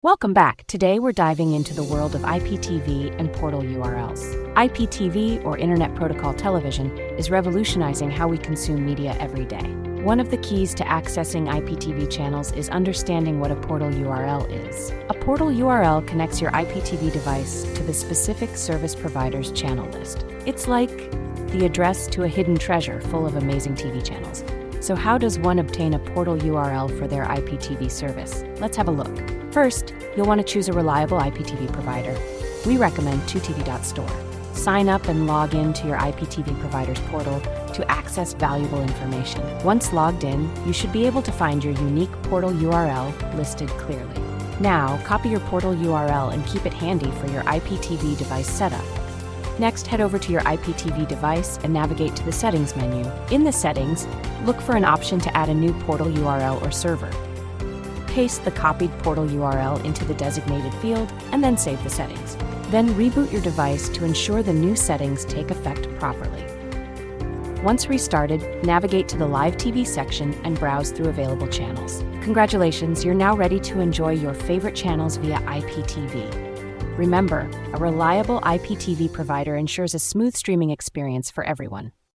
Welcome back. Today we're diving into the world of IPTV and portal URLs. IPTV, or Internet Protocol Television, is revolutionizing how we consume media every day. One of the keys to accessing IPTV channels is understanding what a portal URL is. A portal URL connects your IPTV device to the specific service provider's channel list. It's like the address to a hidden treasure full of amazing TV channels. So how does one obtain a portal URL for their IPTV service? Let's have a look. First, you'll want to choose a reliable IPTV provider. We recommend 2tv.store. Sign up and log in to your IPTV provider's portal to access valuable information. Once logged in, you should be able to find your unique portal URL listed clearly. Now, copy your portal URL and keep it handy for your IPTV device setup. Next, head over to your IPTV device and navigate to the Settings menu. In the Settings, look for an option to add a new portal URL or server. Paste the copied portal URL into the designated field and then save the settings. Then reboot your device to ensure the new settings take effect properly. Once restarted, navigate to the Live TV section and browse through available channels. Congratulations, you're now ready to enjoy your favorite channels via IPTV. Remember, a reliable IPTV provider ensures a smooth streaming experience for everyone.